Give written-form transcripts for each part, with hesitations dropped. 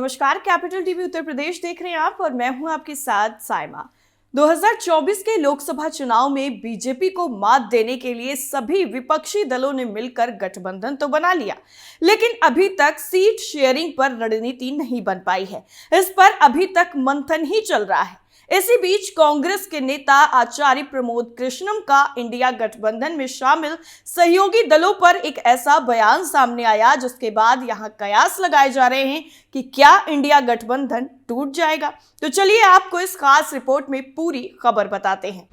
नमस्कार, capital TV Uttar Pradesh देख रहे हैं आप और मैं हूं आपके साथ साइमा। 2024 के लोकसभा चुनाव में बीजेपी को मात देने के लिए सभी विपक्षी दलों ने मिलकर गठबंधन तो बना लिया, लेकिन अभी तक सीट शेयरिंग पर रणनीति नहीं बन पाई है। इस पर अभी तक मंथन ही चल रहा है। इसी बीच कांग्रेस के नेता आचार्य प्रमोद कृष्णम का इंडिया गठबंधन में शामिल सहयोगी दलों पर एक ऐसा बयान सामने आया जिसके बाद यहां कयास लगाए जा रहे हैं कि क्या इंडिया गठबंधन टूट जाएगा। तो चलिए आपको इस खास रिपोर्ट में पूरी खबर बताते हैं।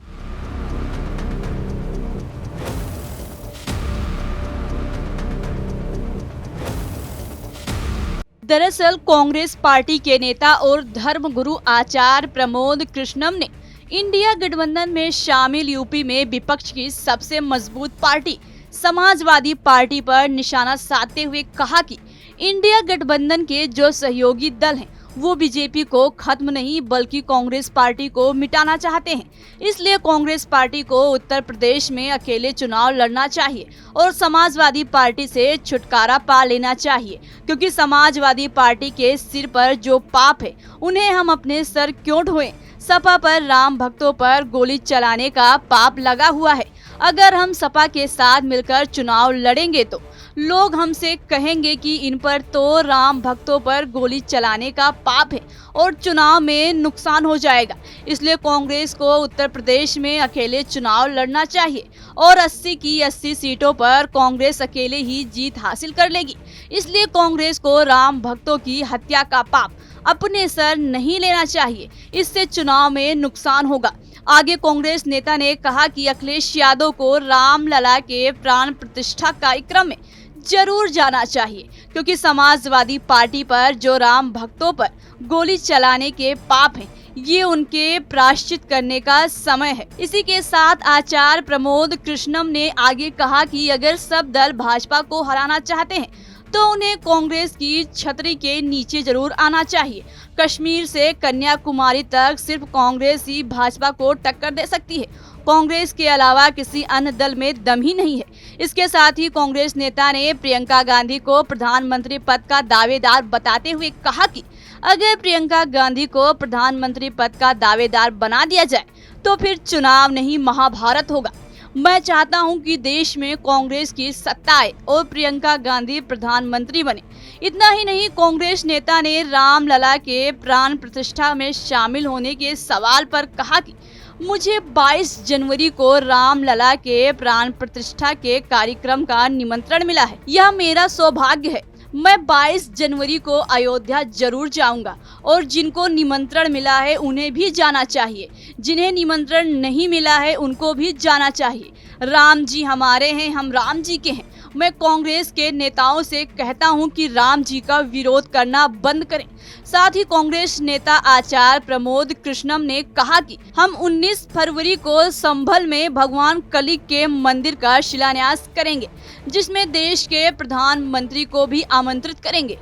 दरअसल कांग्रेस पार्टी के नेता और धर्मगुरु आचार्य प्रमोद कृष्णम ने इंडिया गठबंधन में शामिल यूपी में विपक्ष की सबसे मजबूत पार्टी समाजवादी पार्टी पर निशाना साधते हुए कहा कि इंडिया गठबंधन के जो सहयोगी दल हैं वो बीजेपी को खत्म नहीं बल्कि कांग्रेस पार्टी को मिटाना चाहते हैं। इसलिए कांग्रेस पार्टी को उत्तर प्रदेश में अकेले चुनाव लड़ना चाहिए और समाजवादी पार्टी से छुटकारा पा लेना चाहिए, क्योंकि समाजवादी पार्टी के सिर पर जो पाप है उन्हें हम अपने सर क्यों ढोएं। सपा पर राम भक्तों पर गोली चलाने का पाप लगा हुआ है। अगर हम सपा के साथ मिलकर चुनाव लड़ेंगे तो लोग हमसे कहेंगे कि इन पर तो राम भक्तों पर गोली चलाने का पाप है और चुनाव में नुकसान हो जाएगा। इसलिए कांग्रेस को उत्तर प्रदेश में अकेले चुनाव लड़ना चाहिए और 80 की 80 सीटों पर कांग्रेस अकेले ही जीत हासिल कर लेगी। इसलिए कांग्रेस को राम भक्तों की हत्या का पाप अपने सर नहीं लेना चाहिए, इससे चुनाव में नुकसान होगा। आगे कांग्रेस नेता ने कहा कि अखिलेश यादव को रामलला के प्राण प्रतिष्ठा कार्यक्रम में जरूर जाना चाहिए, क्योंकि समाजवादी पार्टी पर जो राम भक्तों पर गोली चलाने के पाप हैं ये उनके प्रायश्चित करने का समय है। इसी के साथ आचार्य प्रमोद कृष्णम ने आगे कहा कि अगर सब दल भाजपा को हराना चाहते हैं तो उन्हें कांग्रेस की छतरी के नीचे जरूर आना चाहिए। कश्मीर से कन्याकुमारी तक सिर्फ कांग्रेस ही भाजपा को टक्कर दे सकती है। कांग्रेस के अलावा किसी अन्य दल में दम ही नहीं है। इसके साथ ही कांग्रेस नेता ने प्रियंका गांधी को प्रधानमंत्री पद का दावेदार बताते हुए कहा कि अगर प्रियंका गांधी को प्रधानमंत्री पद का दावेदार बना दिया जाए तो फिर चुनाव नहीं महाभारत होगा। मैं चाहता हूं कि देश में कांग्रेस की सत्ता आए और प्रियंका गांधी प्रधानमंत्री बने। इतना ही नहीं, कांग्रेस नेता ने रामलला के प्राण प्रतिष्ठा में शामिल होने के सवाल पर कहा कि मुझे 22 जनवरी को रामलला के प्राण प्रतिष्ठा के कार्यक्रम का निमंत्रण मिला है। यह मेरा सौभाग्य है। मैं 22 जनवरी को अयोध्या जरूर जाऊंगा और जिनको निमंत्रण मिला है उन्हें भी जाना चाहिए, जिन्हें निमंत्रण नहीं मिला है उनको भी जाना चाहिए। राम जी हमारे हैं, हम राम जी के हैं। मैं कांग्रेस के नेताओं से कहता हूं कि राम जी का विरोध करना बंद करें। साथ ही कांग्रेस नेता आचार्य प्रमोद कृष्णम ने कहा कि हम 19 फरवरी को संभल में भगवान कली के मंदिर का शिलान्यास करेंगे, जिसमें देश के प्रधानमंत्री को भी आमंत्रित करेंगे।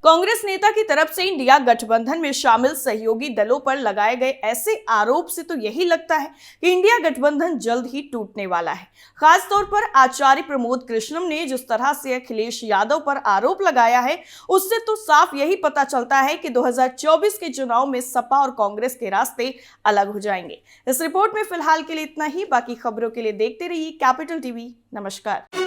कांग्रेस नेता की तरफ से इंडिया गठबंधन में शामिल सहयोगी दलों पर लगाए गए ऐसे आरोप से तो यही लगता है कि इंडिया गठबंधन जल्द ही टूटने वाला है। खास तौर पर आचार्य प्रमोद कृष्णम ने जिस तरह से अखिलेश यादव पर आरोप लगाया है उससे तो साफ यही पता चलता है कि 2024 के चुनाव में सपा और कांग्रेस के रास्ते अलग हो जाएंगे। इस रिपोर्ट में फिलहाल के लिए इतना ही। बाकी खबरों के लिए देखते रहिए कैपिटल टीवी। नमस्कार।